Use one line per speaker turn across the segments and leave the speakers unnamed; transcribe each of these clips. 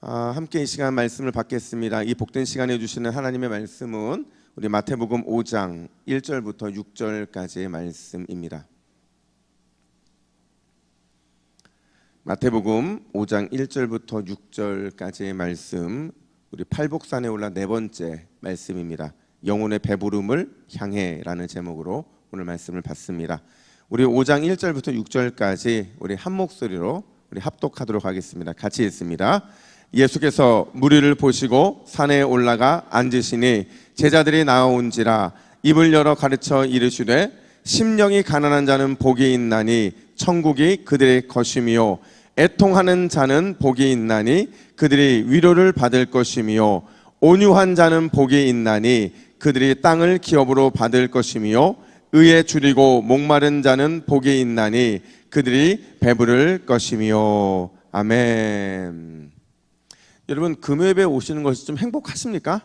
함께 이 시간 말씀을 받겠습니다. 이 복된 시간에 주시는 하나님의 말씀은 우리 마태복음 5장 1절부터 6절까지의 말씀입니다. 마태복음 5장 1절부터 6절까지의 말씀, 우리 팔복산에 올라 네 번째 말씀입니다. 영혼의 배부름을 향해라는 제목으로 오늘 말씀을 받습니다. 우리 5장 1절부터 6절까지 우리 한 목소리로 우리 합독하도록 하겠습니다. 같이 읽습니다. 예수께서 무리를 보시고 산에 올라가 앉으시니 제자들이 나아온지라 입을 열어 가르쳐 이르시되 심령이 가난한 자는 복이 있나니 천국이 그들의 것이며 애통하는 자는 복이 있나니 그들이 위로를 받을 것이며 온유한 자는 복이 있나니 그들이 땅을 기업으로 받을 것이며 의에 줄이고 목마른 자는 복이 있나니 그들이 배부를 것이며. 아멘. 여러분, 금요일에 오시는 것이 좀 행복하십니까?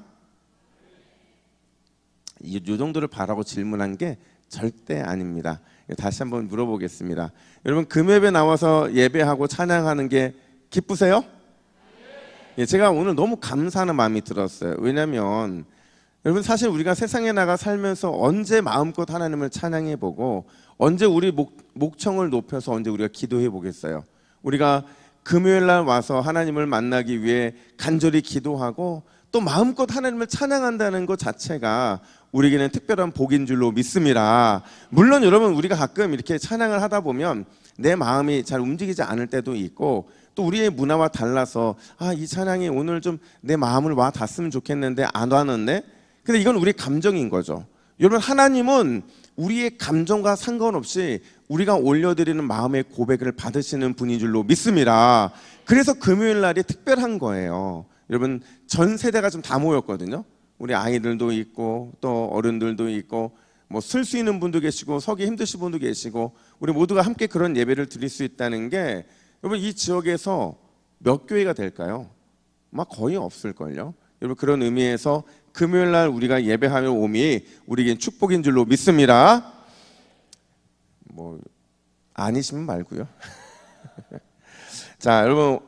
이 정도를 바라고 질문한 게 절대 아닙니다. 다시 한번 물어보겠습니다. 여러분, 금요일에 나와서 예배하고 찬양하는 게 기쁘세요? 제가 오늘 너무 감사하는 마음이 들었어요. 왜냐하면 여러분, 사실 우리가 세상에 나가 살면서 언제 마음껏 하나님을 찬양해보고 언제 우리 목청을 높여서 언제 우리가 기도해 보겠어요. 우리가 금요일날 와서 하나님을 만나기 위해 간절히 기도하고 또 마음껏 하나님을 찬양한다는 것 자체가 우리에게는 특별한 복인 줄로 믿습니다. 물론 여러분, 우리가 가끔 이렇게 찬양을 하다 보면 내 마음이 잘 움직이지 않을 때도 있고 또 우리의 문화와 달라서 이 찬양이 오늘 좀 내 마음을 와 닿았으면 좋겠는데 안 와는데, 근데 이건 우리의 감정인 거죠. 여러분, 하나님은 우리의 감정과 상관없이 우리가 올려드리는 마음의 고백을 받으시는 분인 줄로 믿습니다. 그래서 금요일 날이 특별한 거예요. 여러분, 전 세대가 좀 다 모였거든요. 우리 아이들도 있고 또 어른들도 있고 뭐 쓸 수 있는 분도 계시고 서기 힘드신 분도 계시고 우리 모두가 함께 그런 예배를 드릴 수 있다는 게, 여러분, 이 지역에서 몇 교회가 될까요? 막 거의 없을걸요. 여러분, 그런 의미에서 금요일 날 우리가 예배하며 옴이 우리에겐 축복인 줄로 믿습니다. 뭐 아니시면 말고요. 자, 여러분,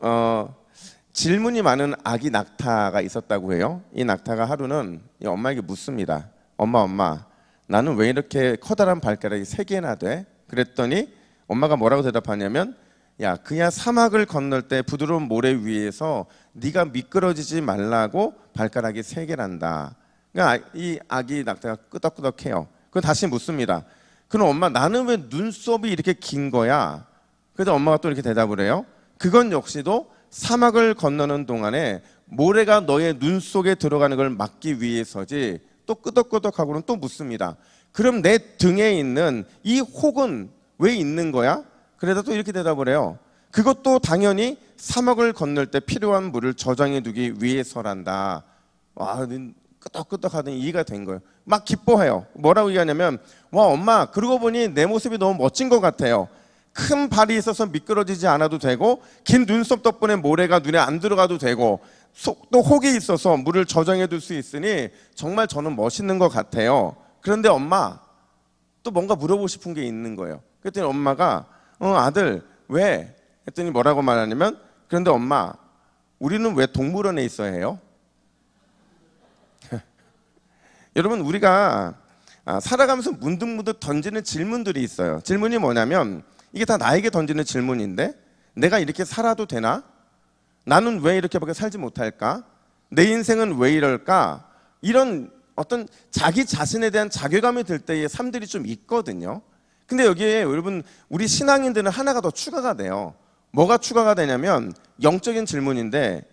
질문이 많은 아기 낙타가 있었다고 해요. 이 낙타가 하루는 이 엄마에게 묻습니다. 엄마, 나는 왜 이렇게 커다란 발가락이 3개나 돼? 그랬더니 엄마가 뭐라고 대답하냐면, 야, 그야 사막을 건널 때 부드러운 모래 위에서 네가 미끄러지지 말라고 발가락이 3개란다. 그러니까 이 아기 낙타가 끄덕끄덕해요. 그럼 다시 묻습니다. 그럼 엄마, 나는 왜 눈썹이 이렇게 긴 거야? 그래서 엄마가 또 이렇게 대답을 해요. 그건 역시도 사막을 건너는 동안에 모래가 너의 눈 속에 들어가는 걸 막기 위해서지. 또 끄덕끄덕하고는 또 묻습니다. 그럼 내 등에 있는 이 혹은 왜 있는 거야? 그래서 또 이렇게 대답을 해요. 그것도 당연히 사막을 건널 때 필요한 물을 저장해 두기 위해서란다. 와, 끄덕끄덕하더니 이해가 된 거예요. 막 기뻐해요. 뭐라고 얘기하냐면, 와, 엄마, 그러고 보니 내 모습이 너무 멋진 것 같아요. 큰 발이 있어서 미끄러지지 않아도 되고 긴 눈썹 덕분에 모래가 눈에 안 들어가도 되고 또 혹이 있어서 물을 저장해 둘 수 있으니 정말 저는 멋있는 것 같아요. 그런데 엄마, 또 뭔가 물어보고 싶은 게 있는 거예요. 그랬더니 엄마가 아들, 왜? 했더니 뭐라고 말하냐면, 그런데 엄마, 우리는 왜 동물원에 있어야 해요? 여러분, 우리가 살아가면서 문득문득 던지는 질문들이 있어요. 질문이 뭐냐면, 이게 다 나에게 던지는 질문인데, 내가 이렇게 살아도 되나? 나는 왜 이렇게밖에 살지 못할까? 내 인생은 왜 이럴까? 이런 어떤 자기 자신에 대한 자괴감이 들 때의 삶들이 좀 있거든요. 근데 여기에 여러분, 우리 신앙인들은 하나가 더 추가가 돼요. 뭐가 추가가 되냐면 영적인 질문인데,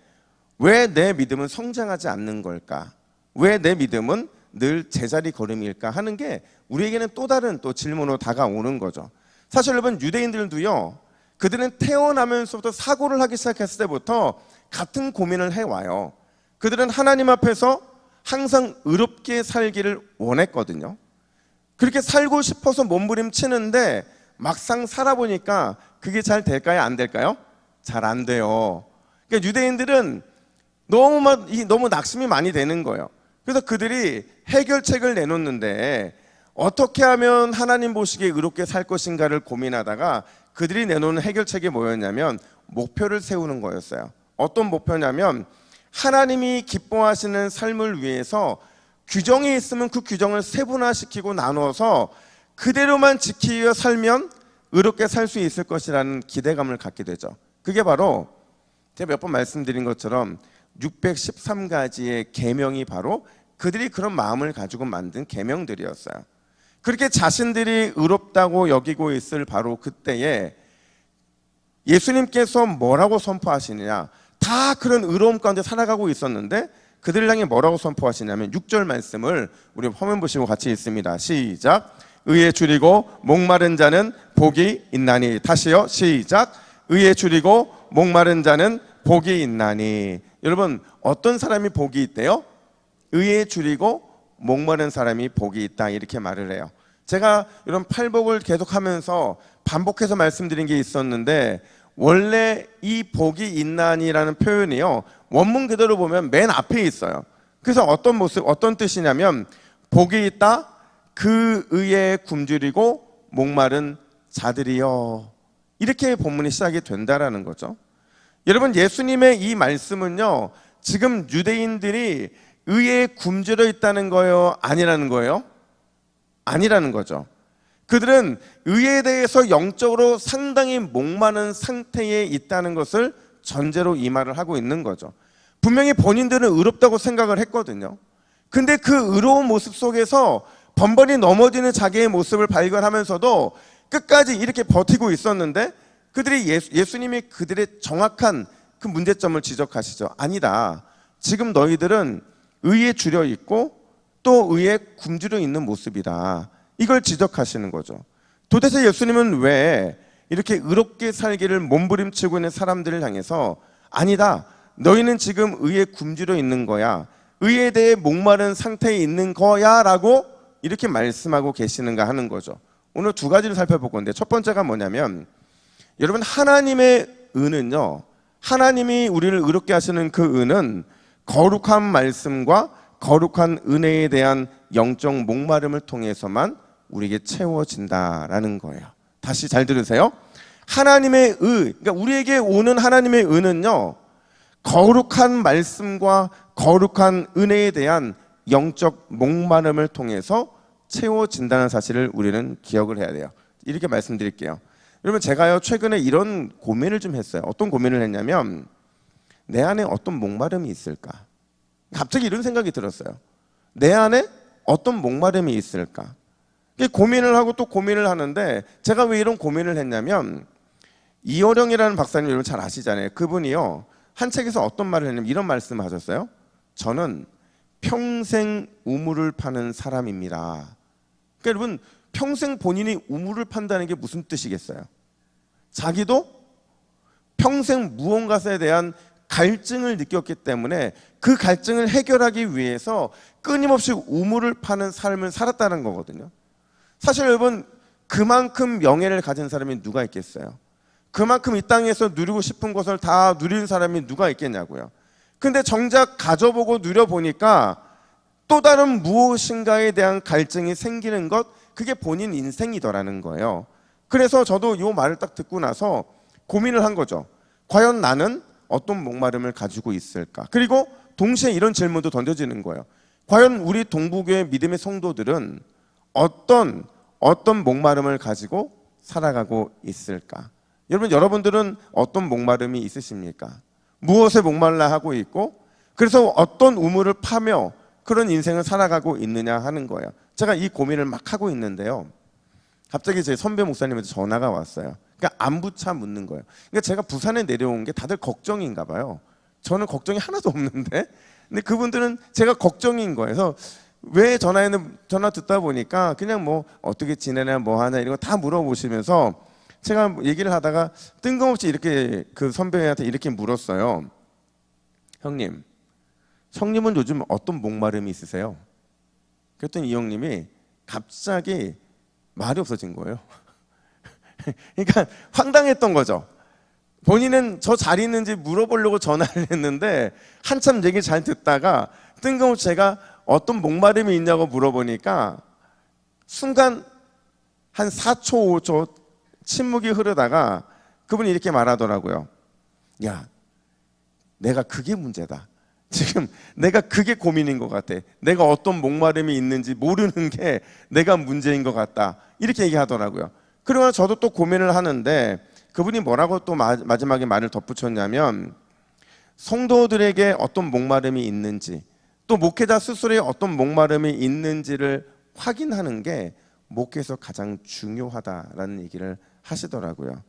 왜 내 믿음은 성장하지 않는 걸까? 왜 내 믿음은 늘 제자리 걸음일까 하는 게 우리에게는 또 다른 또 질문으로 다가오는 거죠. 사실 여러분, 유대인들도요, 그들은 태어나면서부터 사고를 하기 시작했을 때부터 같은 고민을 해와요. 그들은 하나님 앞에서 항상 의롭게 살기를 원했거든요. 그렇게 살고 싶어서 몸부림치는데 막상 살아보니까 그게 잘 될까요? 안 될까요? 잘 안 돼요. 그러니까 유대인들은 너무 낙심이 많이 되는 거예요. 그래서 그들이 해결책을 내놓는데 어떻게 하면 하나님 보시기에 의롭게 살 것인가를 고민하다가 그들이 내놓는 해결책이 뭐였냐면 목표를 세우는 거였어요. 어떤 목표냐면 하나님이 기뻐하시는 삶을 위해서 규정이 있으면 그 규정을 세분화시키고 나눠서 그대로만 지키며 살면 의롭게 살 수 있을 것이라는 기대감을 갖게 되죠. 그게 바로 제가 몇 번 말씀드린 것처럼 613가지의 계명이 바로 그들이 그런 마음을 가지고 만든 계명들이었어요. 그렇게 자신들이 의롭다고 여기고 있을 바로 그때에 예수님께서 뭐라고 선포하시느냐, 다 그런 의로움 가운데 살아가고 있었는데 그들을 향해 뭐라고 선포하시냐면 6절 말씀을 우리 화면 보시고 같이 읽습니다. 시작. 의에 줄이고 목마른 자는 복이 있나니. 다시요. 시작. 의에 줄이고 목마른 자는 복이 있나니. 여러분, 어떤 사람이 복이 있대요? 의에 줄이고 목마른 사람이 복이 있다, 이렇게 말을 해요. 제가 이런 팔복을 계속하면서 반복해서 말씀드린 게 있었는데, 원래 이 복이 있나니라는 표현이요, 원문 그대로 보면 맨 앞에 있어요. 그래서 어떤 모습, 어떤 뜻이냐면 복이 있다, 그 의에 굶주리고 목마른 자들이여, 이렇게 본문이 시작이 된다라는 거죠. 여러분, 예수님의 이 말씀은요, 지금 유대인들이 의에 굶주려 있다는 거예요, 아니라는 거예요? 아니라는 거죠. 그들은 의에 대해서 영적으로 상당히 목마른 상태에 있다는 것을 전제로 이 말을 하고 있는 거죠. 분명히 본인들은 의롭다고 생각을 했거든요. 근데 그 의로운 모습 속에서 번번이 넘어지는 자기의 모습을 발견하면서도 끝까지 이렇게 버티고 있었는데, 그들이 예수님이 그들의 정확한 그 문제점을 지적하시죠. 아니다. 지금 너희들은 의에 줄여 있고 또 의에 굶주려 있는 모습이다. 이걸 지적하시는 거죠. 도대체 예수님은 왜 이렇게 의롭게 살기를 몸부림치고 있는 사람들을 향해서 아니다, 너희는 지금 의에 굶주려 있는 거야, 의에 대해 목마른 상태에 있는 거야 라고 이렇게 말씀하고 계시는가 하는 거죠. 오늘 두 가지를 살펴볼 건데, 첫 번째가 뭐냐면, 여러분, 하나님의 은은요, 하나님이 우리를 의롭게 하시는 그 은은 거룩한 말씀과 거룩한 은혜에 대한 영적 목마름을 통해서만 우리에게 채워진다라는 거예요. 다시 잘 들으세요. 하나님의 그러니까 우리에게 오는 하나님의 은은요, 거룩한 말씀과 거룩한 은혜에 대한 영적 목마름을 통해서 채워진다는 사실을 우리는 기억을 해야 돼요. 이렇게 말씀드릴게요. 여러분, 제가요 최근에 이런 고민을 좀 했어요. 어떤 고민을 했냐면, 내 안에 어떤 목마름이 있을까? 갑자기 이런 생각이 들었어요. 내 안에 어떤 목마름이 있을까? 고민을 하고 또 고민을 하는데, 제가 왜 이런 고민을 했냐면, 이호령이라는 박사님 여러분 잘 아시잖아요. 그분이요, 한 책에서 어떤 말을 했냐면 이런 말씀을 하셨어요. 저는 평생 우물을 파는 사람입니다. 그러니까 여러분, 평생 본인이 우물을 판다는 게 무슨 뜻이겠어요? 자기도 평생 무언가에 대한 갈증을 느꼈기 때문에 그 갈증을 해결하기 위해서 끊임없이 우물을 파는 삶을 살았다는 거거든요. 사실 여러분, 그만큼 명예를 가진 사람이 누가 있겠어요? 그만큼 이 땅에서 누리고 싶은 것을 다 누리는 사람이 누가 있겠냐고요. 근데 정작 가져보고 누려보니까 또 다른 무엇인가에 대한 갈증이 생기는 것, 그게 본인 인생이더라는 거예요. 그래서 저도 이 말을 딱 듣고 나서 고민을 한 거죠. 과연 나는 어떤 목마름을 가지고 있을까? 그리고 동시에 이런 질문도 던져지는 거예요. 과연 우리 동부교회 믿음의 성도들은 어떤 목마름을 가지고 살아가고 있을까? 여러분들은 어떤 목마름이 있으십니까? 무엇에 목말라 하고 있고, 그래서 어떤 우물을 파며 그런 인생을 살아가고 있느냐 하는 거예요. 제가 이 고민을 막 하고 있는데요, 갑자기 제 선배 목사님한테 전화가 왔어요. 그러니까 안부차 묻는 거예요. 그러니까 제가 부산에 내려온 게 다들 걱정인가 봐요. 저는 걱정이 하나도 없는데, 근데 그분들은 제가 걱정인 거예요. 그래서 왜 전화 듣다 보니까 그냥 뭐 어떻게 지내냐, 뭐 하냐, 이런 거 다 물어보시면서 제가 얘기를 하다가 뜬금없이 이렇게 그 선배한테 이렇게 물었어요. 형님은 요즘 어떤 목마름이 있으세요? 그랬더니 이 형님이 갑자기 말이 없어진 거예요. 그러니까 황당했던 거죠. 본인은 저 잘 있는지 물어보려고 전화를 했는데 한참 얘기를 잘 듣다가 뜬금없이 제가 어떤 목마름이 있냐고 물어보니까 순간 한 4초, 5초 침묵이 흐르다가 그분이 이렇게 말하더라고요. 야, 내가 그게 문제다. 지금 내가 그게 고민인 것 같아. 내가 어떤 목마름이 있는지 모르는 게 내가 문제인 것 같다. 이렇게 얘기하더라고요. 그러나 저도 또 고민을 하는데 그분이 뭐라고 또 마지막에 말을 덧붙였냐면, 성도들에게 어떤 목마름이 있는지, 또 목회자 스스로의 어떤 목마름이 있는지를 확인하는 게 목회에서 가장 중요하다라는 얘기를 하시더라고요.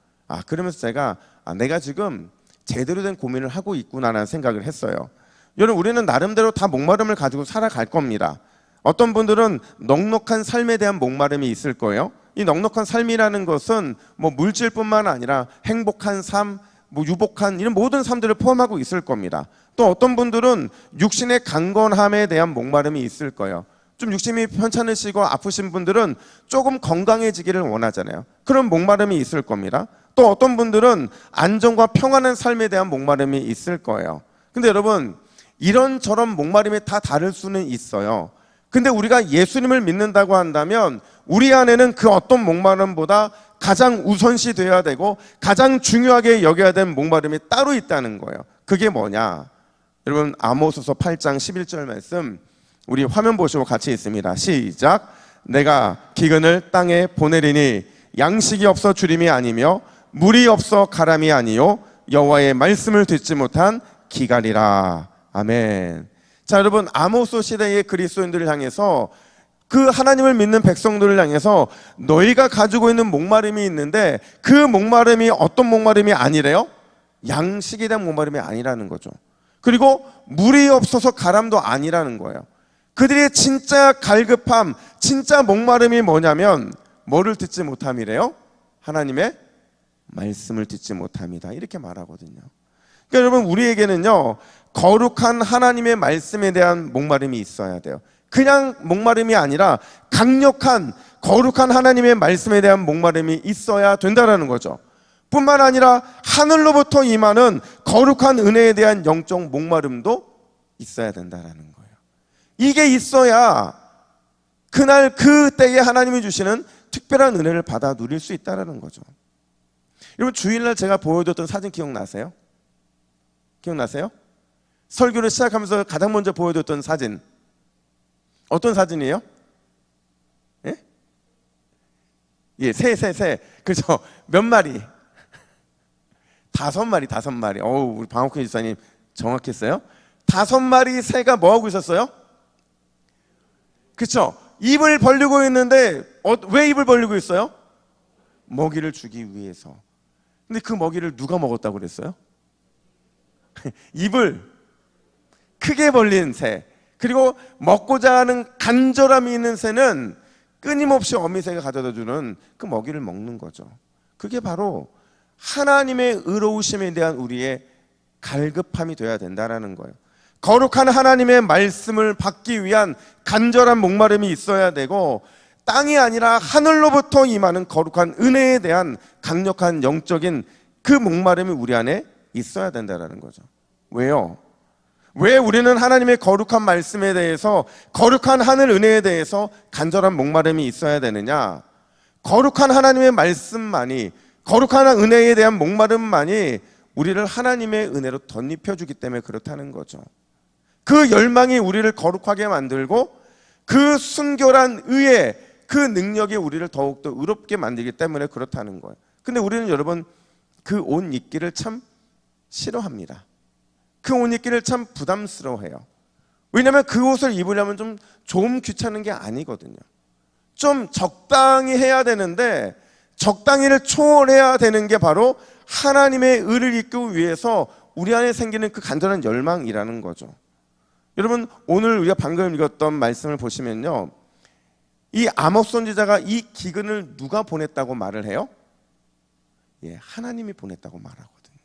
그러면서 제가 내가 지금 제대로 된 고민을 하고 있구나라는 생각을 했어요. 여러분, 우리는 나름대로 다 목마름을 가지고 살아갈 겁니다. 어떤 분들은 넉넉한 삶에 대한 목마름이 있을 거예요. 이 넉넉한 삶이라는 것은 뭐 물질뿐만 아니라 행복한 삶, 뭐 유복한 이런 모든 삶들을 포함하고 있을 겁니다. 또 어떤 분들은 육신의 강건함에 대한 목마름이 있을 거예요. 좀 육신이 편찮으시고 아프신 분들은 조금 건강해지기를 원하잖아요. 그런 목마름이 있을 겁니다. 또 어떤 분들은 안정과 평안한 삶에 대한 목마름이 있을 거예요. 근데 여러분, 이런저런 목마름이 다 다를 수는 있어요. 근데 우리가 예수님을 믿는다고 한다면 우리 안에는 그 어떤 목마름보다 가장 우선시 되어야 되고 가장 중요하게 여겨야 되는 목마름이 따로 있다는 거예요. 그게 뭐냐? 여러분, 아모스서 8장 11절 말씀 우리 화면 보시고 같이 있습니다. 시작. 내가 기근을 땅에 보내리니 양식이 없어 주림이 아니며 물이 없어 가람이 아니요 여호와의 말씀을 듣지 못한 기갈이라. 아멘. 자, 여러분, 아모스 시대의 그리스도인들을 향해서, 그 하나님을 믿는 백성들을 향해서 너희가 가지고 있는 목마름이 있는데 그 목마름이 어떤 목마름이 아니래요? 양식에 대한 목마름이 아니라는 거죠. 그리고 물이 없어서 가람도 아니라는 거예요. 그들의 진짜 갈급함, 진짜 목마름이 뭐냐면 뭐를 듣지 못함이래요? 하나님의 말씀을 듣지 못함이다. 이렇게 말하거든요. 그러니까 여러분, 우리에게는요, 거룩한 하나님의 말씀에 대한 목마름이 있어야 돼요. 그냥 목마름이 아니라 강력한 거룩한 하나님의 말씀에 대한 목마름이 있어야 된다는 거죠. 뿐만 아니라 하늘로부터 임하는 거룩한 은혜에 대한 영적 목마름도 있어야 된다는 거예요. 이게 있어야 그날 그때에 하나님이 주시는 특별한 은혜를 받아 누릴 수 있다는 거죠. 여러분, 주일날 제가 보여줬던 사진 기억나세요? 기억나세요? 설교를 시작하면서 가장 먼저 보여줬던 사진, 어떤 사진이에요? 예? 예, 새. 그죠? 몇 마리? 5마리. 어우, 우리 방학회 집사님 정확했어요. 5마리 새가 뭐 하고 있었어요? 그쵸? 입을 벌리고 있는데 왜 입을 벌리고 있어요? 먹이를 주기 위해서. 근데 그 먹이를 누가 먹었다고 그랬어요? 입을 크게 벌린 새, 그리고 먹고자 하는 간절함이 있는 새는 끊임없이 어미새가 가져다주는 그 먹이를 먹는 거죠. 그게 바로 하나님의 의로우심에 대한 우리의 갈급함이 되어야 된다는 거예요. 거룩한 하나님의 말씀을 받기 위한 간절한 목마름이 있어야 되고, 땅이 아니라 하늘로부터 임하는 거룩한 은혜에 대한 강력한 영적인 그 목마름이 우리 안에 있어야 된다는 거죠. 왜요? 왜 우리는 하나님의 거룩한 말씀에 대해서, 거룩한 하늘 은혜에 대해서 간절한 목마름이 있어야 되느냐? 거룩한 하나님의 말씀만이, 거룩한 은혜에 대한 목마름만이 우리를 하나님의 은혜로 덧입혀주기 때문에 그렇다는 거죠. 그 열망이 우리를 거룩하게 만들고 그 순결한 의의 그 능력이 우리를 더욱더 의롭게 만들기 때문에 그렇다는 거예요. 근데 우리는 여러분, 그 옷 입기를 참 싫어합니다. 그 옷 입기를 참 부담스러워해요. 왜냐하면 그 옷을 입으려면 좀 귀찮은 게 아니거든요. 좀 적당히 해야 되는데, 적당히를 초월해야 되는 게 바로 하나님의 의를 입기 위해서 우리 안에 생기는 그 간절한 열망이라는 거죠. 여러분, 오늘 우리가 방금 읽었던 말씀을 보시면요, 이 아모스 선지자가 이 기근을 누가 보냈다고 말을 해요? 예, 하나님이 보냈다고 말하거든요.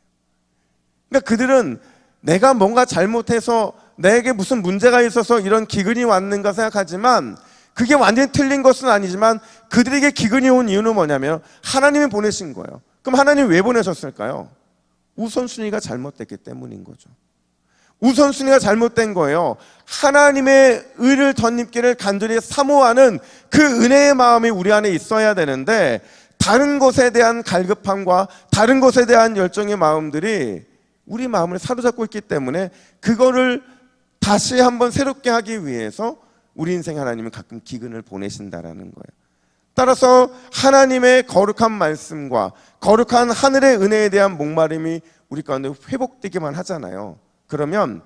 그러니까 그들은 내가 뭔가 잘못해서, 내게 무슨 문제가 있어서 이런 기근이 왔는가 생각하지만, 그게 완전히 틀린 것은 아니지만 그들에게 기근이 온 이유는 뭐냐면 하나님이 보내신 거예요. 그럼 하나님이 왜 보내셨을까요? 우선순위가 잘못됐기 때문인 거죠. 우선순위가 잘못된 거예요. 하나님의 의를 덧입기를 간절히 사모하는 그 은혜의 마음이 우리 안에 있어야 되는데, 다른 것에 대한 갈급함과 다른 것에 대한 열정의 마음들이 우리 마음을 사로잡고 있기 때문에 그거를 다시 한번 새롭게 하기 위해서 우리 인생 하나님은 가끔 기근을 보내신다라는 거예요. 따라서 하나님의 거룩한 말씀과 거룩한 하늘의 은혜에 대한 목마름이 우리 가운데 회복되기만 하잖아요. 그러면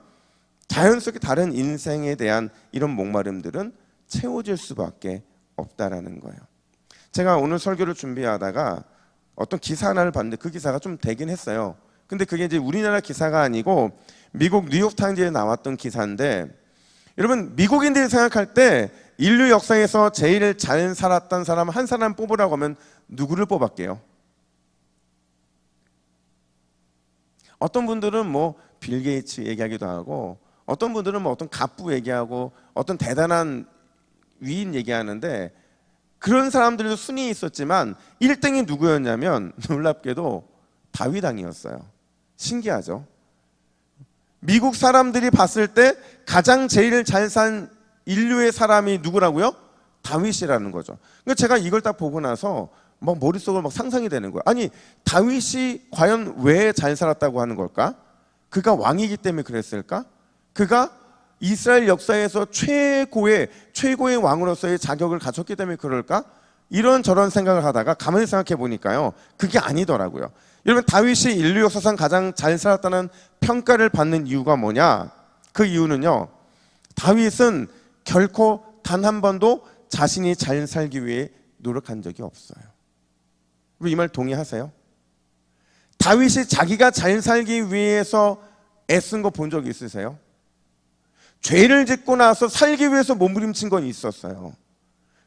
자연스럽게 다른 인생에 대한 이런 목마름들은 채워질 수밖에 없다라는 거예요. 제가 오늘 설교를 준비하다가 어떤 기사 하나를 봤는데 그 기사가 좀 되긴 했어요. 근데 그게 이제 우리나라 기사가 아니고 미국 뉴욕타임즈에 나왔던 기사인데, 여러분 미국인들이 생각할 때 인류 역사에서 제일 잘 살았던 사람 한 사람 뽑으라고 하면 누구를 뽑았게요? 어떤 분들은 뭐 빌 게이츠 얘기하기도 하고, 어떤 분들은 뭐 어떤 갑부 얘기하고, 어떤 대단한 위인 얘기하는데, 그런 사람들도 순위 있었지만 1등이 누구였냐면 놀랍게도 다윗 왕이었어요. 신기하죠? 미국 사람들이 봤을 때 가장 제일 잘 산 인류의 사람이 누구라고요? 다윗이라는 거죠. 그러니까 제가 이걸 딱 보고 나서 막 머릿속으로 막 상상이 되는 거예요. 아니, 다윗이 과연 왜 잘 살았다고 하는 걸까? 그가 왕이기 때문에 그랬을까? 그가 이스라엘 역사에서 최고의 왕으로서의 자격을 갖췄기 때문에 그럴까? 이런저런 생각을 하다가 가만히 생각해 보니까요, 그게 아니더라고요. 여러분, 다윗이 인류 역사상 가장 잘 살았다는 평가를 받는 이유가 뭐냐? 그 이유는요, 다윗은 결코 단 한 번도 자신이 잘 살기 위해 노력한 적이 없어요. 이 말 동의하세요? 다윗이 자기가 잘 살기 위해서 애쓴 거 본 적 있으세요? 죄를 짓고 나서 살기 위해서 몸부림친 건 있었어요.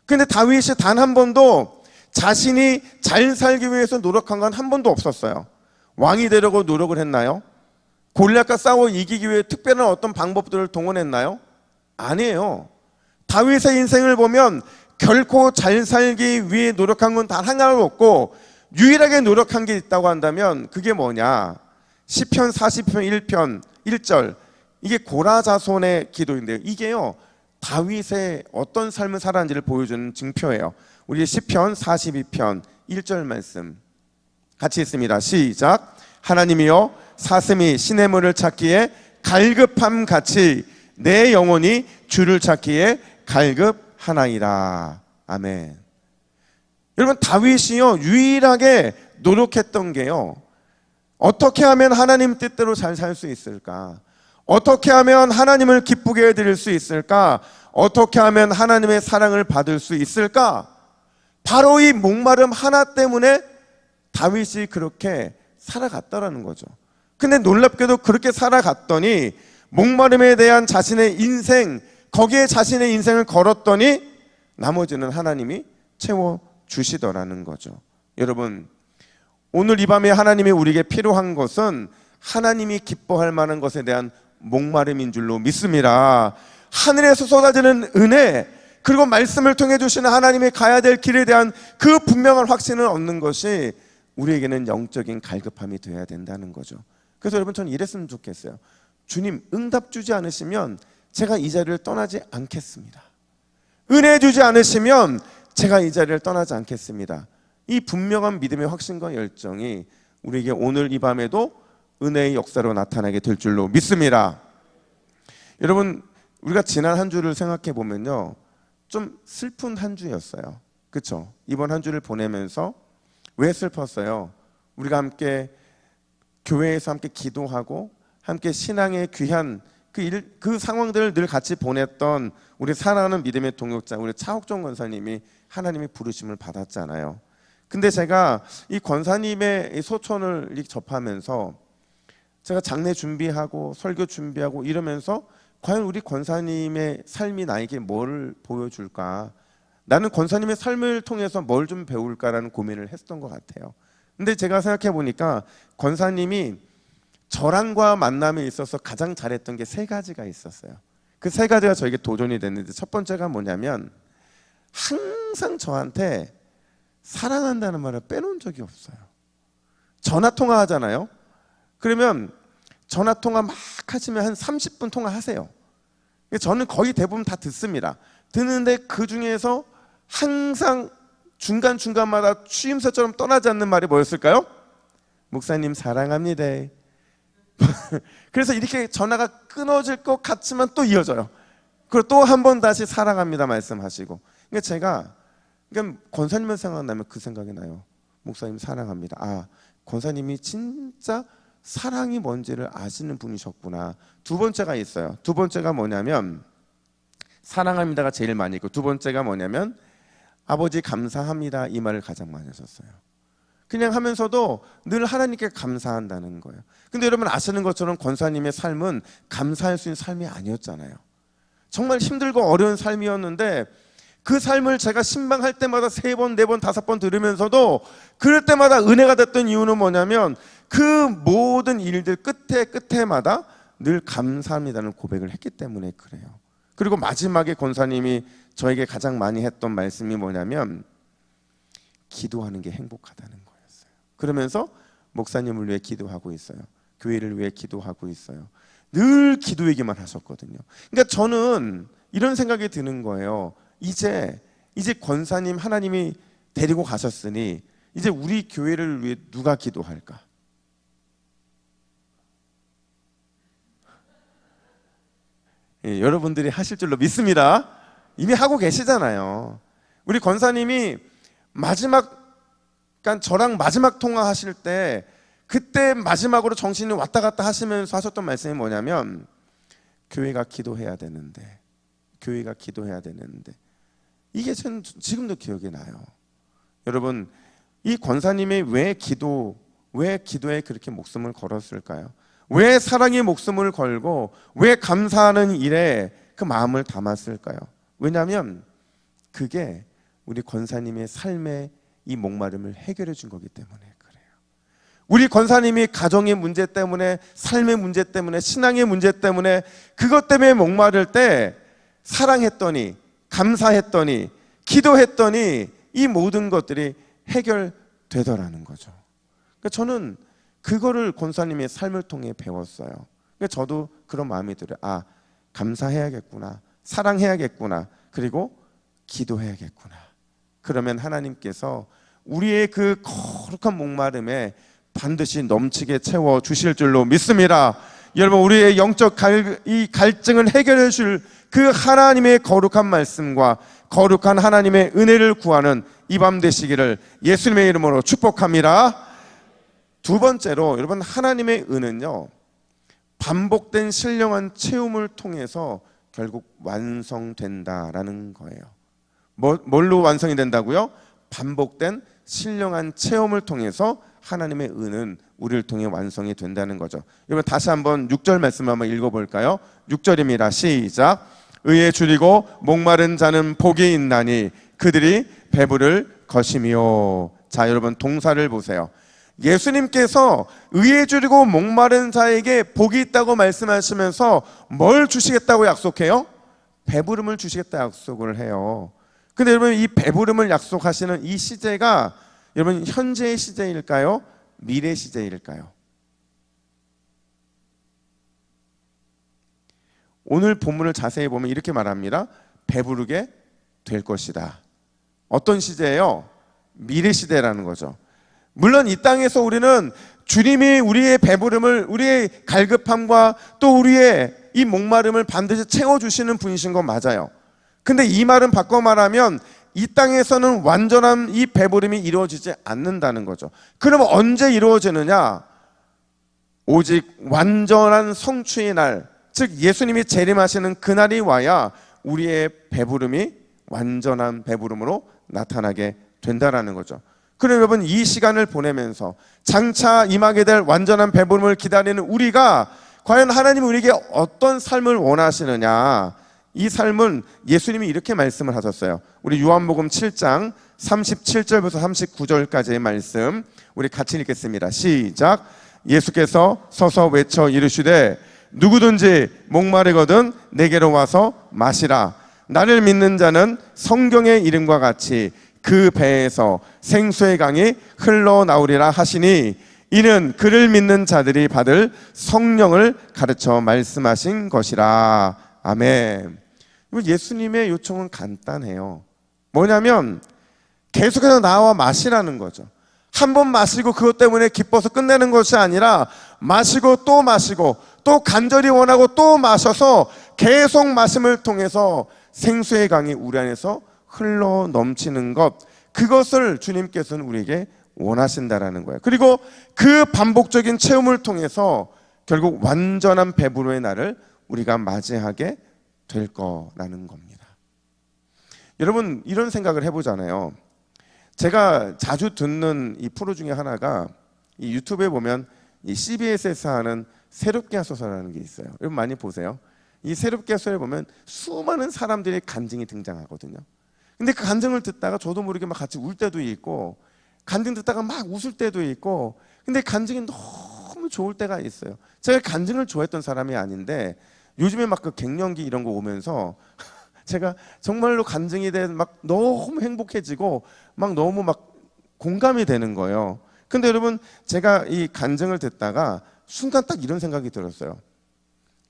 근데 다윗이 단 한 번도 자신이 잘 살기 위해서 노력한 건 한 번도 없었어요. 왕이 되려고 노력을 했나요? 골리앗과 싸워 이기기 위해 특별한 어떤 방법들을 동원했나요? 아니에요. 다윗의 인생을 보면 결코 잘 살기 위해 노력한 건 단 하나도 없고, 유일하게 노력한 게 있다고 한다면 그게 뭐냐? 시편 40편 1편 1절, 이게 고라 자손의 기도인데요, 이게요 다윗의 어떤 삶을 살았는지를 보여주는 증표예요. 우리 시편 42편 1절 말씀 같이 읽습니다. 시작. 하나님이여, 사슴이 시냇물을 찾기에 갈급함 같이 내 영혼이 주를 찾기에 갈급하나이다. 아멘. 여러분, 다윗이요 유일하게 노력했던 게요, 어떻게 하면 하나님 뜻대로 잘 살 수 있을까? 어떻게 하면 하나님을 기쁘게 해드릴 수 있을까? 어떻게 하면 하나님의 사랑을 받을 수 있을까? 바로 이 목마름 하나 때문에 다윗이 그렇게 살아갔다라는 거죠. 근데 놀랍게도 그렇게 살아갔더니 목마름에 대한 자신의 인생, 거기에 자신의 인생을 걸었더니 나머지는 하나님이 채워주시더라는 거죠. 여러분, 오늘 이 밤에 하나님이 우리에게 필요한 것은 하나님이 기뻐할 만한 것에 대한 목마름인 줄로 믿습니다. 하늘에서 쏟아지는 은혜, 그리고 말씀을 통해 주시는 하나님이 가야 될 길에 대한 그 분명한 확신을 얻는 것이 우리에게는 영적인 갈급함이 되어야 된다는 거죠. 그래서 여러분, 저는 이랬으면 좋겠어요. 주님, 응답 주지 않으시면 제가 이 자리를 떠나지 않겠습니다. 은혜 주지 않으시면 제가 이 자리를 떠나지 않겠습니다. 이 분명한 믿음의 확신과 열정이 우리에게 오늘 이 밤에도 은혜의 역사로 나타나게 될 줄로 믿습니다. 여러분, 우리가 지난 한 주를 생각해 보면요, 좀 슬픈 한 주였어요. 그렇죠? 이번 한 주를 보내면서 왜 슬펐어요? 우리가 함께 교회에서 함께 기도하고 함께 신앙의 귀한 그 상황들을 늘 같이 보냈던 우리 사랑하는 믿음의 동역자 우리 차옥종 권사님이 하나님의 부르심을 받았잖아요. 근데 제가 이 권사님의 소천을 접하면서 제가 장례 준비하고 설교 준비하고 이러면서 과연 우리 권사님의 삶이 나에게 뭘 보여줄까? 나는 권사님의 삶을 통해서 뭘 좀 배울까라는 고민을 했던 것 같아요. 근데 제가 생각해 보니까 권사님이 저랑과 만남에 있어서 가장 잘했던 게 세 가지가 있었어요. 그 세 가지가 저에게 도전이 됐는데, 첫 번째가 뭐냐면 항상 저한테 사랑한다는 말을 빼놓은 적이 없어요. 전화 통화하잖아요. 그러면 전화 통화 막 하시면 한 30분 통화하세요. 저는 거의 대부분 다 듣습니다. 듣는데 그 중에서 항상 중간중간마다 추임새처럼 떠나지 않는 말이 뭐였을까요? 목사님 사랑합니다. 그래서 이렇게 전화가 끊어질 것 같지만 또 이어져요. 그리고 또 한 번 다시 사랑합니다 말씀하시고. 그러니까 제가 권사님을 생각나면 그 생각이 나요. 목사님 사랑합니다. 아, 권사님이 진짜 사랑이 뭔지를 아시는 분이셨구나. 두 번째가 있어요. 두 번째가 뭐냐면 사랑합니다가 제일 많이 있고, 두 번째가 뭐냐면 아버지 감사합니다 이 말을 가장 많이 하셨어요. 그냥 하면서도 늘 하나님께 감사한다는 거예요. 근데 여러분 아시는 것처럼 권사님의 삶은 감사할 수 있는 삶이 아니었잖아요. 정말 힘들고 어려운 삶이었는데 그 삶을 제가 신방할 때마다 3번, 4번, 5번 들으면서도 그럴 때마다 은혜가 됐던 이유는 뭐냐면 그 모든 일들 끝에마다 늘 감사합니다는 고백을 했기 때문에 그래요. 그리고 마지막에 권사님이 저에게 가장 많이 했던 말씀이 뭐냐면 기도하는 게 행복하다는 거였어요. 그러면서 목사님을 위해 기도하고 있어요. 교회를 위해 기도하고 있어요. 늘 기도 얘기만 하셨거든요. 그러니까 저는 이런 생각이 드는 거예요. 이제 권사님 하나님이 데리고 가셨으니 이제 우리 교회를 위해 누가 기도할까? 예, 여러분들이 하실 줄로 믿습니다. 이미 하고 계시잖아요. 우리 권사님이 그러니까 저랑 마지막 통화하실 때 그때 마지막으로 정신이 왔다 갔다 하시면서 하셨던 말씀이 뭐냐면 교회가 기도해야 되는데 이게 전 지금도 기억이 나요. 여러분 이 권사님이 왜 기도에 그렇게 목숨을 걸었을까요? 왜 사랑의 목숨을 걸고 왜 감사하는 일에 그 마음을 담았을까요? 왜냐하면 그게 우리 권사님의 삶의 이 목마름을 해결해 준 거기 때문에 그래요. 우리 권사님이 가정의 문제 때문에, 삶의 문제 때문에, 신앙의 문제 때문에 그것 때문에 목마를 때 사랑했더니, 감사했더니, 기도했더니 이 모든 것들이 해결되더라는 거죠. 그러니까 저는 그거를 권사님의 삶을 통해 배웠어요. 그러니까 저도 그런 마음이 들어요. 아, 감사해야겠구나, 사랑해야겠구나, 그리고 기도해야겠구나. 그러면 하나님께서 우리의 그 거룩한 목마름에 반드시 넘치게 채워 주실 줄로 믿습니다. 여러분 우리의 영적 이 갈증을 해결해 줄 그 하나님의 거룩한 말씀과 거룩한 하나님의 은혜를 구하는 이 밤 되시기를 예수님의 이름으로 축복합니다. 두 번째로 여러분 하나님의 은은요 반복된 신령한 체험을 통해서 결국 완성된다라는 거예요. 뭘로 완성이 된다고요? 반복된 신령한 체험을 통해서 하나님의 은은 우리를 통해 완성이 된다는 거죠. 여러분 다시 한번 6절 말씀을 한번 읽어볼까요? 6절입니다. 시작. 의에 줄이고 목마른 자는 복이 있나니 그들이 배부를 것이며. 자 여러분 동사를 보세요. 예수님께서 의에 줄이고 목마른 자에게 복이 있다고 말씀하시면서 뭘 주시겠다고 약속해요? 배부름을 주시겠다 약속을 해요. 근데 여러분 이 배부름을 약속하시는 이 시제가 여러분 현재의 시제일까요? 미래 시제일까요? 오늘 본문을 자세히 보면 이렇게 말합니다. 배부르게 될 것이다. 어떤 시제예요? 미래 시대라는 거죠. 물론 이 땅에서 우리는 주님이 우리의 배부름을, 우리의 갈급함과 또 우리의 이 목마름을 반드시 채워주시는 분이신 건 맞아요. 근데 이 말은 바꿔 말하면 이 땅에서는 완전한 이 배부름이 이루어지지 않는다는 거죠. 그럼 언제 이루어지느냐? 오직 완전한 성취의 날, 즉 예수님이 재림하시는 그날이 와야 우리의 배부름이 완전한 배부름으로 나타나게 된다라는 거죠. 그럼 여러분 이 시간을 보내면서 장차 임하게 될 완전한 배부름을 기다리는 우리가 과연 하나님이 우리에게 어떤 삶을 원하시느냐? 이 삶은 예수님이 이렇게 말씀을 하셨어요. 우리 요한복음 7장 37절부터 39절까지의 말씀 우리 같이 읽겠습니다. 시작. 예수께서 서서 외쳐 이르시되 누구든지 목마르거든 내게로 와서 마시라. 나를 믿는 자는 성경의 이름과 같이 그 배에서 생수의 강이 흘러나오리라 하시니 이는 그를 믿는 자들이 받을 성령을 가르쳐 말씀하신 것이라. 아멘. 예수님의 요청은 간단해요. 뭐냐면 계속해서 나와 마시라는 거죠. 한 번 마시고 그것 때문에 기뻐서 끝내는 것이 아니라 마시고 또 간절히 원하고 또 마셔서 계속 마심을 통해서 생수의 강이 우리 안에서 흘러 넘치는 것, 그것을 주님께서는 우리에게 원하신다라는 거예요. 그리고 그 반복적인 체험을 통해서 결국 완전한 배부름의 날을 우리가 맞이하게 될 거라는 겁니다. 여러분, 이런 생각을 해보잖아요. 제가 자주 듣는 이 프로 중에 하나가, 이 유튜브에 보면 이 CBS에서 하는 새롭게 하소서라는 게 있어요. 여러분 많이 보세요. 이 새롭게 하소서에 보면 수많은 사람들의 간증이 등장하거든요. 근데 그 간증을 듣다가 저도 모르게 막 같이 울 때도 있고, 간증 듣다가 막 웃을 때도 있고, 근데 간증이 너무 좋을 때가 있어요. 제가 간증을 좋아했던 사람이 아닌데 요즘에 막 그 갱년기 이런 거 오면서 제가 정말로 간증이 돼 막 너무 행복해지고 막 너무 막 공감이 되는 거예요. 근데 여러분, 제가 이 간증을 듣다가 순간 딱 이런 생각이 들었어요.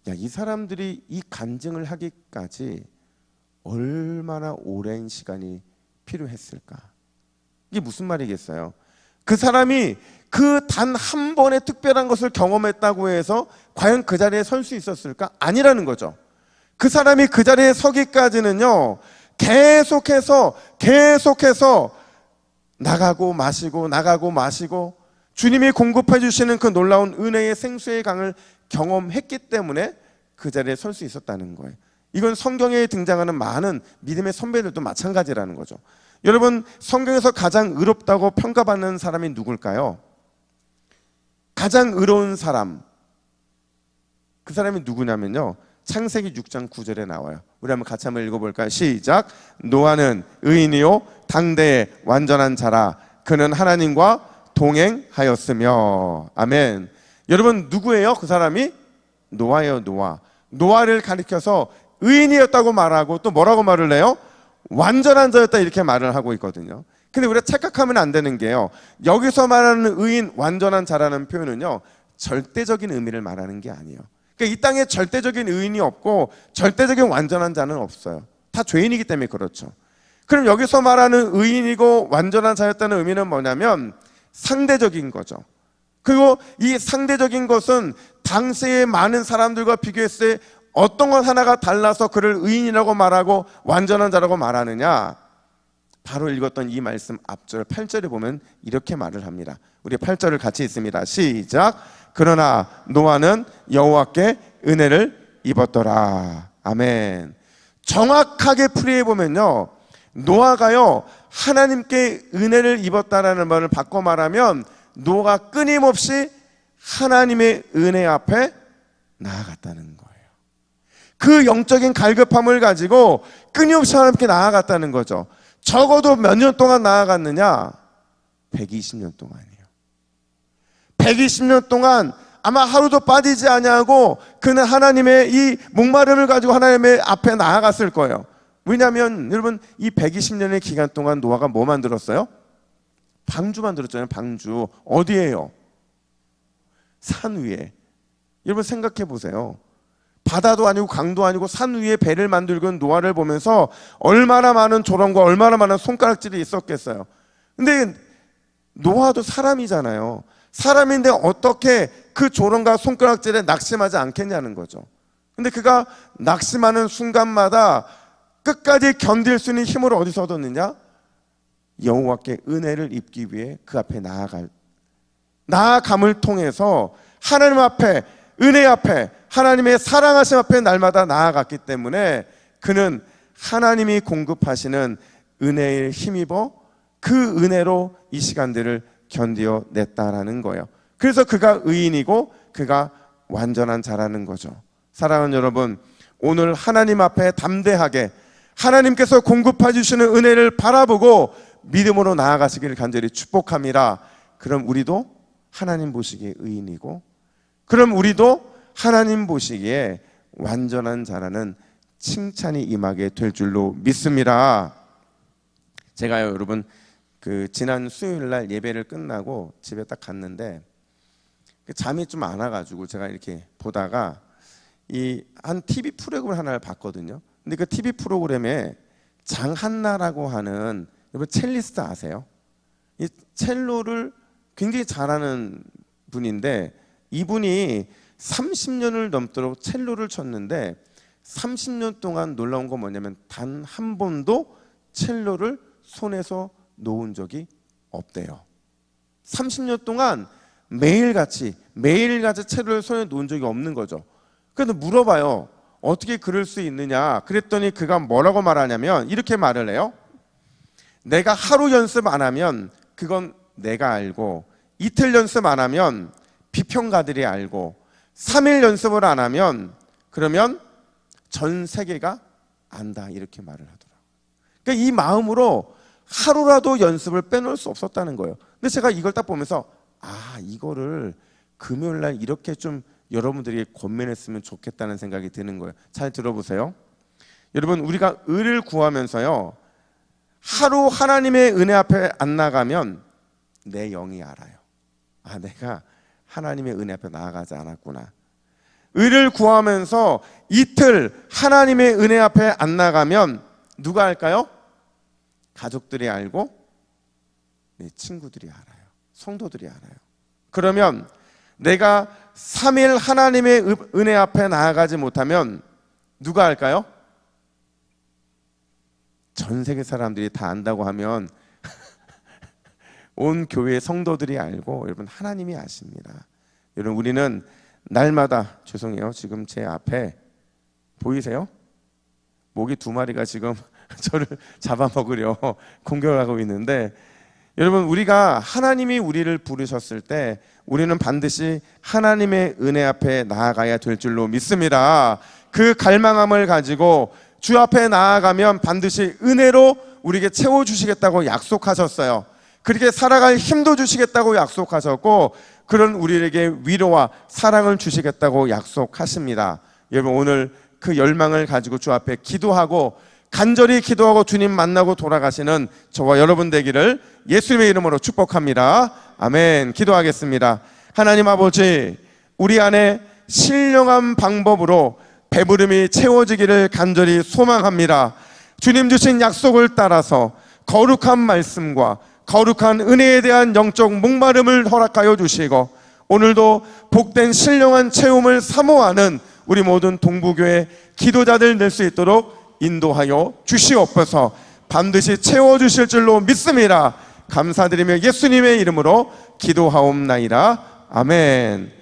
야, 이 사람들이 이 간증을 하기까지 얼마나 오랜 시간이 필요했을까? 이게 무슨 말이겠어요? 그 사람이 그 단 한 번의 특별한 것을 경험했다고 해서 과연 그 자리에 설 수 있었을까? 아니라는 거죠. 그 사람이 그 자리에 서기까지는요, 계속해서 나가고 마시고 주님이 공급해 주시는 그 놀라운 은혜의 생수의 강을 경험했기 때문에 그 자리에 설 수 있었다는 거예요. 이건 성경에 등장하는 많은 믿음의 선배들도 마찬가지라는 거죠. 여러분, 성경에서 가장 의롭다고 평가받는 사람이 누굴까요? 가장 의로운 사람, 그 사람이 누구냐면요, 창세기 6장 9절에 나와요. 우리 한번 같이 한번 읽어볼까요? 시작. 노아는 의인이요 당대의 완전한 자라. 그는 하나님과 동행하였으며. 아멘. 여러분, 누구예요? 그 사람이 노아예요. 노아를 가리켜서 의인이었다고 말하고 또 뭐라고 말을 해요? 완전한 자였다, 이렇게 말을 하고 있거든요. 근데 우리가 착각하면 안 되는 게요, 여기서 말하는 의인, 완전한 자라는 표현은요, 절대적인 의미를 말하는 게 아니에요. 그러니까 이 땅에 절대적인 의인이 없고 절대적인 완전한 자는 없어요. 다 죄인이기 때문에 그렇죠. 그럼 여기서 말하는 의인이고 완전한 자였다는 의미는 뭐냐면 상대적인 거죠. 그리고 이 상대적인 것은 당시의 많은 사람들과 비교했을 때 어떤 것 하나가 달라서 그를 의인이라고 말하고 완전한 자라고 말하느냐? 바로 읽었던 이 말씀 앞절 8절에 보면 이렇게 말을 합니다. 우리 8절을 같이 읽습니다. 시작. 그러나 노아는 여호와께 은혜를 입었더라. 아멘. 정확하게 풀이해 보면요, 노아가요 하나님께 은혜를 입었다라는 말을 바꿔 말하면 노아가 끊임없이 하나님의 은혜 앞에 나아갔다는 거예요. 그 영적인 갈급함을 가지고 끊임없이 하나님께 나아갔다는 거죠. 적어도 몇 년 동안 나아갔느냐? 120년 동안이에요. 120년 동안 아마 하루도 빠지지 아니하고 그는 하나님의 이 목마름을 가지고 하나님의 앞에 나아갔을 거예요. 왜냐하면 여러분, 이 120년의 기간 동안 노아가 뭐 만들었어요? 방주 만들었잖아요. 방주. 어디예요? 산 위에. 여러분 생각해 보세요. 바다도 아니고 강도 아니고 산 위에 배를 만들고 있는 노아를 보면서 얼마나 많은 조롱과 얼마나 많은 손가락질이 있었겠어요. 근데 노아도 사람이잖아요. 사람인데 어떻게 그 조롱과 손가락질에 낙심하지 않겠냐는 거죠. 근데 그가 낙심하는 순간마다 끝까지 견딜 수 있는 힘을 어디서 얻었느냐? 여호와께 은혜를 입기 위해 그 앞에 나아감을 통해서 하나님 앞에, 은혜 앞에, 하나님의 사랑하심 앞에 날마다 나아갔기 때문에 그는 하나님이 공급하시는 은혜에 힘입어 그 은혜로 이 시간들을 견뎌냈다라는 거예요. 그래서 그가 의인이고 그가 완전한 자라는 거죠. 사랑하는 여러분, 오늘 하나님 앞에 담대하게 하나님께서 공급해 주시는 은혜를 바라보고 믿음으로 나아가시기를 간절히 축복합니다. 그럼 우리도 하나님 보시기에 의인이고, 그럼 우리도 하나님 보시기에 완전한 자라는 칭찬이 임하게 될 줄로 믿습니다. 제가요, 여러분, 지난 수요일 날 예배를 끝나고 집에 딱 갔는데 잠이 좀 안 와가지고 제가 이렇게 보다가 한 TV 프로그램 하나를 봤거든요. 근데 그 TV 프로그램에 장한나라고 하는, 여러분 첼리스트 아세요? 이 첼로를 굉장히 잘하는 분인데 이분이 30년을 넘도록 첼로를 쳤는데 30년 동안 놀라운 건 뭐냐면 단 한 번도 첼로를 손에서 놓은 적이 없대요. 30년 동안 매일같이 첼로를 손에 놓은 적이 없는 거죠. 그래서 물어봐요. 어떻게 그럴 수 있느냐? 그랬더니 그가 뭐라고 말하냐면 이렇게 말을 해요. 내가 하루 연습 안 하면 그건 내가 알고, 이틀 연습 안 하면 비평가들이 알고, 3일 연습을 안 하면 그러면 전 세계가 안다, 이렇게 말을 하더라고요. 그러니까 이 마음으로 하루라도 연습을 빼놓을 수 없었다는 거예요. 근데 제가 이걸 딱 보면서 이거를 금요일 날 이렇게 좀 여러분들이 권면했으면 좋겠다는 생각이 드는 거예요. 잘 들어보세요. 여러분, 우리가 의를 구하면서요, 하루 하나님의 은혜 앞에 안 나가면 내 영이 알아요. 내가 하나님의 은혜 앞에 나아가지 않았구나. 의를 구하면서 이틀 하나님의 은혜 앞에 안 나가면 누가 알까요? 가족들이 알고 내 친구들이 알아요. 성도들이 알아요. 그러면 내가 3일 하나님의 은혜 앞에 나아가지 못하면 누가 알까요? 전 세계 사람들이 다 안다고 하면 온 교회 성도들이 알고, 여러분, 하나님이 아십니다. 여러분, 우리는 날마다, 죄송해요, 지금 제 앞에 보이세요? 모기 2마리가 지금 저를 잡아먹으려 공격하고 있는데, 여러분, 우리가 하나님이 우리를 부르셨을 때 우리는 반드시 하나님의 은혜 앞에 나아가야 될 줄로 믿습니다. 그 갈망함을 가지고 주 앞에 나아가면 반드시 은혜로 우리에게 채워주시겠다고 약속하셨어요. 그렇게 살아갈 힘도 주시겠다고 약속하셨고, 그런 우리에게 위로와 사랑을 주시겠다고 약속하십니다. 여러분, 오늘 그 열망을 가지고 주 앞에 기도하고, 간절히 기도하고 주님 만나고 돌아가시는 저와 여러분 되기를 예수님의 이름으로 축복합니다. 아멘. 기도하겠습니다. 하나님 아버지, 우리 안에 신령한 방법으로 배부름이 채워지기를 간절히 소망합니다. 주님 주신 약속을 따라서 거룩한 말씀과 거룩한 은혜에 대한 영적 목마름을 허락하여 주시고, 오늘도 복된 신령한 체험을 사모하는 우리 모든 동부교회 기도자들 될 수 있도록 인도하여 주시옵소서. 반드시 채워주실 줄로 믿습니다. 감사드리며 예수님의 이름으로 기도하옵나이다. 아멘.